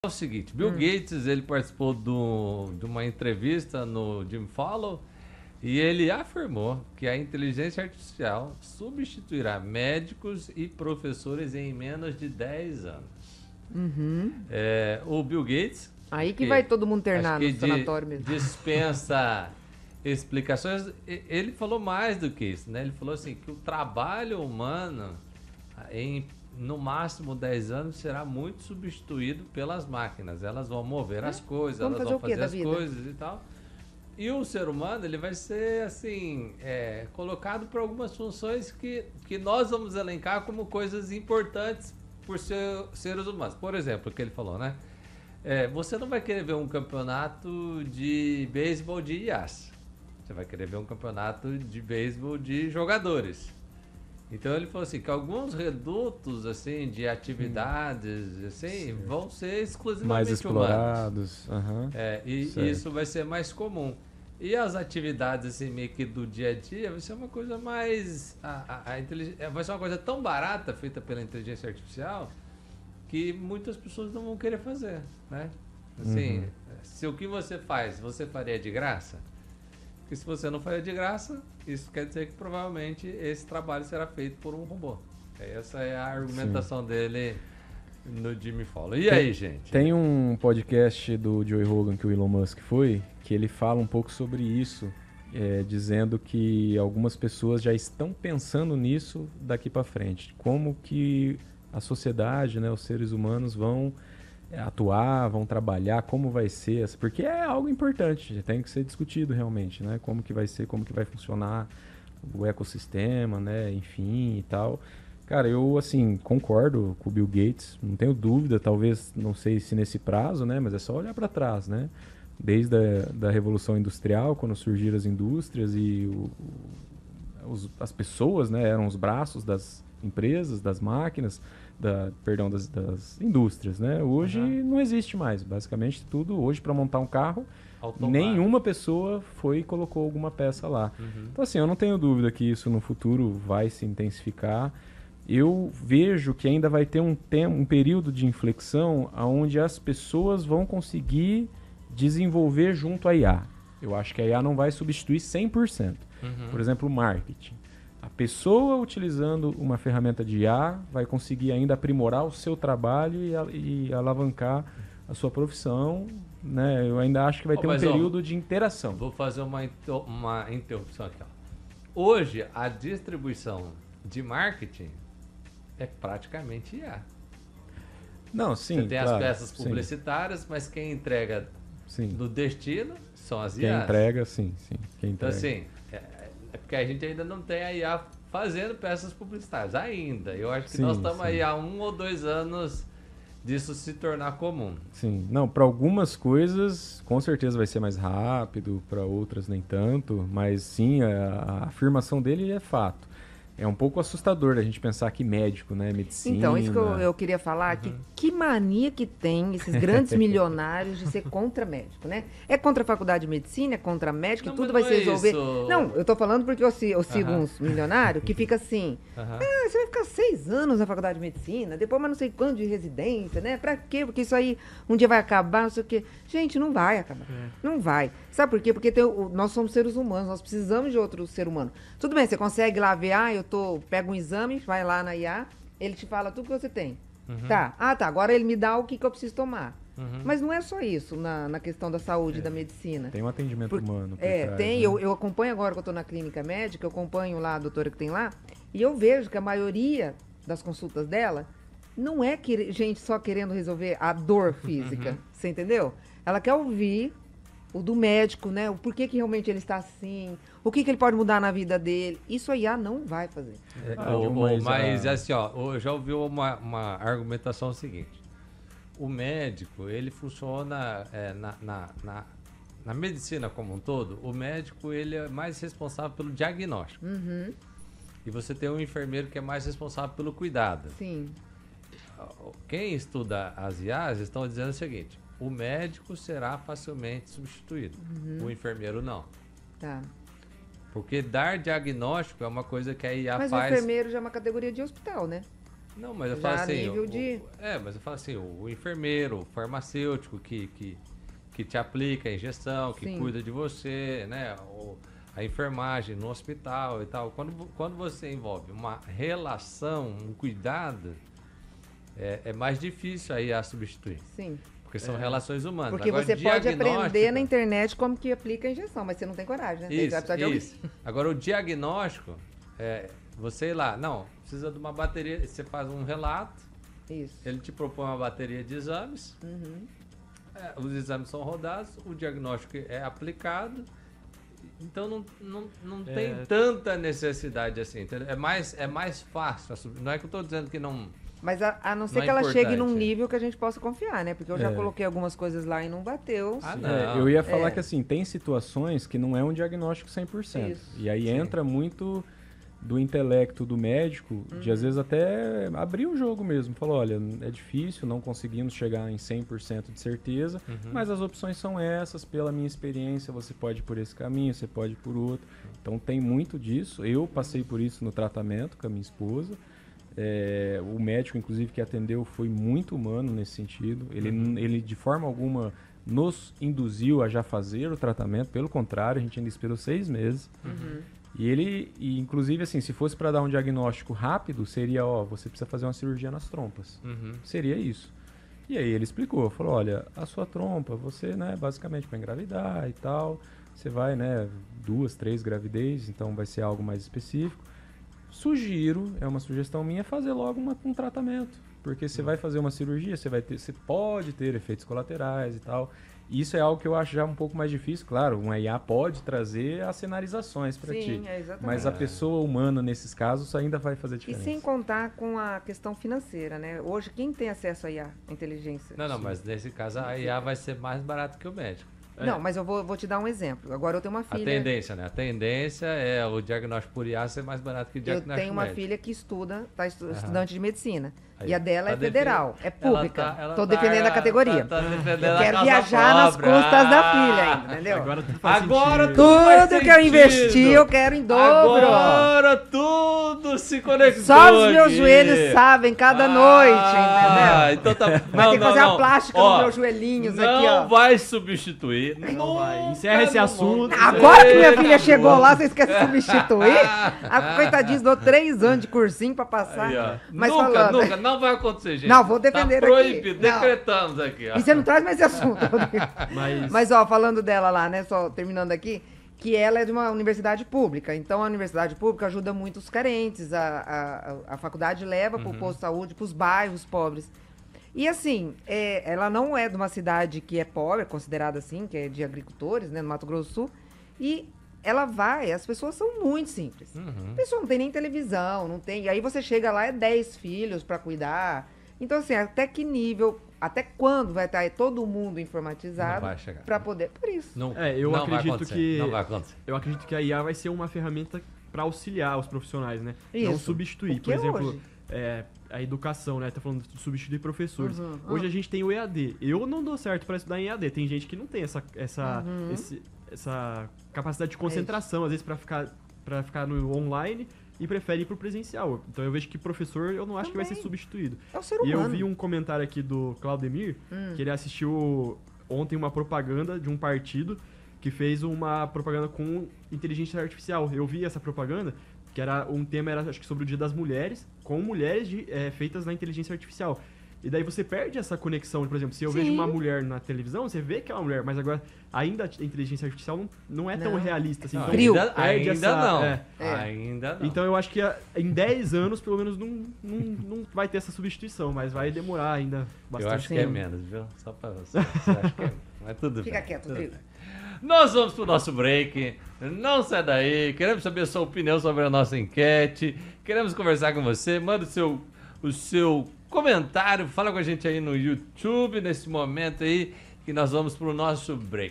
É o seguinte, Bill Gates, ele participou de uma entrevista no Jim Fallon e ele afirmou que a inteligência artificial substituirá médicos e professores em menos de 10 anos. O Bill Gates, Aí que vai todo mundo internar no sanatório mesmo. dispensa explicações. Ele falou mais do que isso, né? Ele falou assim que o trabalho humano no máximo 10 anos será muito substituído pelas máquinas. Elas vão mover as coisas, elas vão fazer as coisas e tal. E o ser humano, ele vai ser assim, colocado para algumas funções que nós vamos elencar como coisas importantes por seres humanos. Por exemplo, o que ele falou, né? Você não vai querer ver um campeonato de beisebol de IAs. Você vai querer ver um campeonato de beisebol de jogadores. Então ele falou assim que alguns redutos assim de atividades assim vão ser exclusivamente mais explorados. Isso vai ser mais comum. E as atividades assim meio que do dia a dia vai ser uma coisa mais vai ser uma coisa tão barata feita pela inteligência artificial que muitas pessoas não vão querer fazer, né? Assim, se o que você faz, você faria de graça? Porque se você não faria de graça, isso quer dizer que provavelmente esse trabalho será feito por um robô. Essa é a argumentação dele no Jimmy Fallon. E aí, gente? Tem um podcast do Joe Rogan que o Elon Musk foi, que ele fala um pouco sobre isso, dizendo que algumas pessoas já estão pensando nisso daqui para frente. Como que a sociedade, né, os seres humanos vão atuar, vão trabalhar, como vai ser, porque é algo importante, tem que ser discutido realmente, né? Como que vai ser, como que vai funcionar o ecossistema, né? Enfim e tal. Cara, eu, assim, concordo com o Bill Gates, não tenho dúvida, talvez, não sei se nesse prazo, né? Mas é só olhar para trás, né? Desde da Revolução Industrial, quando surgiram as indústrias e as pessoas, né? Eram os braços das empresas, das máquinas, das indústrias, né? Hoje não existe mais, basicamente tudo. Hoje, para montar um carro, nenhuma pessoa foi e colocou alguma peça lá. Então, assim, eu não tenho dúvida que isso no futuro vai se intensificar. Eu vejo que ainda vai ter um período de inflexão onde as pessoas vão conseguir desenvolver junto à IA. Eu acho que a IA não vai substituir 100%. Por exemplo, o marketing. A pessoa utilizando uma ferramenta de IA vai conseguir ainda aprimorar o seu trabalho e alavancar a sua profissão, né? Eu ainda acho que vai ter um período de interação. Vou fazer uma interrupção aqui. Hoje, a distribuição de marketing é praticamente IA. Não, sim, você tem as peças publicitárias, mas quem entrega no destino são as IAs. Quem entrega, sim. Quem entrega. Então, assim, é porque a gente ainda não tem a IA fazendo peças publicitárias, ainda. Eu acho que nós estamos aí há 1 ou 2 anos disso se tornar comum. Sim, não, para algumas coisas com certeza vai ser mais rápido, para outras nem tanto, mas sim, a afirmação dele é fato. É um pouco assustador a gente pensar que médico, né, medicina... Então, isso que eu queria falar, que mania que tem esses grandes milionários de ser contra médico, né? É contra a faculdade de medicina, é contra médico, e tudo vai se resolver... Não, eu tô falando porque eu sigo uns milionários que fica assim, você vai ficar 6 anos na faculdade de medicina, depois mais não sei quanto de residência, né? Pra quê? Porque isso aí um dia vai acabar, não sei o quê. Gente, não vai acabar. Não vai. Sabe por quê? Porque nós somos seres humanos, nós precisamos de outro ser humano. Tudo bem, você consegue lá ver, pega um exame, vai lá na IA, ele te fala tudo que você tem. Tá, agora ele me dá o que eu preciso tomar. Mas não é só isso na questão da saúde, da medicina. Tem um atendimento humano. Tem. Né? Eu acompanho agora que eu tô na clínica médica, eu acompanho lá a doutora que tem lá, e eu vejo que a maioria das consultas dela não é gente só querendo resolver a dor física, você entendeu? Ela quer ouvir o do médico, né? O porquê que realmente ele está assim, o que ele pode mudar na vida dele. Isso a IA não vai fazer. Mas assim, eu já ouvi uma argumentação seguinte. O médico, ele funciona na medicina como um todo, o médico ele é mais responsável pelo diagnóstico. E você tem um enfermeiro que é mais responsável pelo cuidado. Sim. Quem estuda as IAs estão dizendo o seguinte: o médico será facilmente substituído, o enfermeiro não. Tá. Porque dar diagnóstico é uma coisa que a IA faz. Mas o enfermeiro já é uma categoria de hospital, né? Não, mas eu Já falo a assim... nível de... mas eu falo assim, o enfermeiro, o farmacêutico que te aplica a injeção, que Sim. cuida de você, né? A enfermagem no hospital e tal. Quando você envolve uma relação, um cuidado, é mais difícil aí a substituir. Sim. Porque são relações humanas. Porque Agora, você pode aprender diagnóstico- na internet como que aplica a injeção, mas você não tem coragem, né? Você vai precisar de alguém. Isso. Agora, o diagnóstico, você ir lá, não, precisa de uma bateria, você faz um relato, Isso. ele te propõe uma bateria de exames, os exames são rodados, o diagnóstico é aplicado, então não tem tanta necessidade assim, entendeu? É mais fácil, não é que eu estou dizendo que não... Mas a não ser Não é que ela chegue num importante. nível que a gente possa confiar, né? Porque eu já coloquei algumas coisas lá e não bateu. Ah, É, não. eu ia falar que assim, tem situações que não é um diagnóstico 100%. Isso. E aí entra muito do intelecto do médico, de às vezes até abrir o jogo mesmo. Falou, olha, é difícil, não conseguimos chegar em 100% de certeza, mas as opções são essas, pela minha experiência, você pode ir por esse caminho, você pode ir por outro. Então tem muito disso. Eu passei por isso no tratamento com a minha esposa. O médico, inclusive, que atendeu foi muito humano nesse sentido. Ele de forma alguma, nos induziu a já fazer o tratamento. Pelo contrário, a gente ainda esperou 6 meses. E inclusive, assim, se fosse para dar um diagnóstico rápido, seria, você precisa fazer uma cirurgia nas trompas. Seria isso. E aí ele explicou, falou, olha, a sua trompa, você, né, basicamente vai engravidar e tal. Você vai, né, 2, 3 gravidez, então vai ser algo mais específico. Sugiro, é uma sugestão minha, fazer logo um tratamento. Porque você vai fazer uma cirurgia, você pode ter efeitos colaterais e tal. E isso é algo que eu acho já um pouco mais difícil. Claro, um IA pode trazer as sinalizações para ti. Sim, exatamente. Mas a pessoa humana, nesses casos, ainda vai fazer E diferença. sem contar com a questão financeira, né? Hoje, quem tem acesso a IA, a inteligência? Não, mas nesse caso a IA vai ser mais barato que o médico. Não, mas eu vou te dar um exemplo. Agora eu tenho uma A filha... tendência, né? A tendência é o diagnóstico por IA ser mais barato que o Eu diagnóstico tenho uma médico. filha que estuda, estudante de medicina. Aí, E a dela tá é federal, é pública. Estou tá- defendendo a categoria. tá defendendo Eu a quero causa viajar nas própria. custas da filha ainda, entendeu? Agora tudo faz Agora sentido. tudo faz Tudo que eu investi, sentido. eu quero em dobro. Agora tudo se conectou. Só os meus aqui. joelhos sabem cada noite, entendeu? Então tá. Vai ter que fazer a plástica Ó, nos meus joelhinhos aqui, ó. Não vai substituir. Não vai. Encerra esse assunto. Agora que minha filha chegou lá, vocês querem substituir? A coitadinha estudou 3 anos de cursinho pra passar. Aí, ó. Mas nunca, falando... nunca, não vai acontecer, gente. Não, vou defender tá aqui. proibido, Não. decretamos aqui, ó. E você não traz mais esse assunto, Rodrigo. Mas Ó, falando dela lá, né, só terminando aqui, que ela é de uma universidade pública. Então, a universidade pública ajuda muito os carentes. A faculdade leva para o posto de saúde, para os bairros pobres. E, assim, ela não é de uma cidade que é pobre, é considerada assim, que é de agricultores, né, no Mato Grosso do Sul. E ela vai, as pessoas são muito simples. A pessoa não tem nem televisão, não tem... E aí você chega lá, é 10 filhos para cuidar. Então, assim, até que nível... Até quando vai estar todo mundo informatizado Não vai chegar. para poder... Por isso. Não, eu não vai acredito acontecer, que- Não vai acontecer. eu acredito que a IA vai ser uma ferramenta para auxiliar os profissionais, né? Não Isso. substituir. O que Por é exemplo, hoje? a educação, né? Tá falando de substituir professores. Uhum. Hoje a gente tem o EAD. Eu não dou certo para estudar em EAD. Tem gente que não tem essa capacidade de concentração, às vezes, para ficar no online e prefere ir pro presencial. Então eu vejo que professor, eu não acho que vai ser substituído. É o ser E humano. eu vi um comentário aqui do Claudemir, que ele assistiu ontem uma propaganda de um partido que fez uma propaganda com inteligência artificial. Eu vi essa propaganda, que era um tema, acho que sobre o Dia das Mulheres, com mulheres feitas na inteligência artificial. E daí você perde essa conexão. Por exemplo, se eu Sim. vejo uma mulher na televisão, você vê que é uma mulher, mas agora ainda a inteligência artificial não é tão Não. realista assim. Não, Então, Frio. Ainda, perde ainda essa- não. é. Ainda não. Então eu acho que em 10 anos, pelo menos, não vai ter essa substituição, mas vai demorar ainda bastante eu acho que é tempo. menos, viu? Só pra você. Você acha que é menos. Mas tudo Fica bem. quieto, tudo Rodrigo. bem. Nós vamos pro nosso break. Não sai daí. Queremos saber a sua opinião sobre a nossa enquete. Queremos conversar com você. Manda o seu comentário. Fala com a gente aí no YouTube nesse momento aí que nós vamos pro nosso break.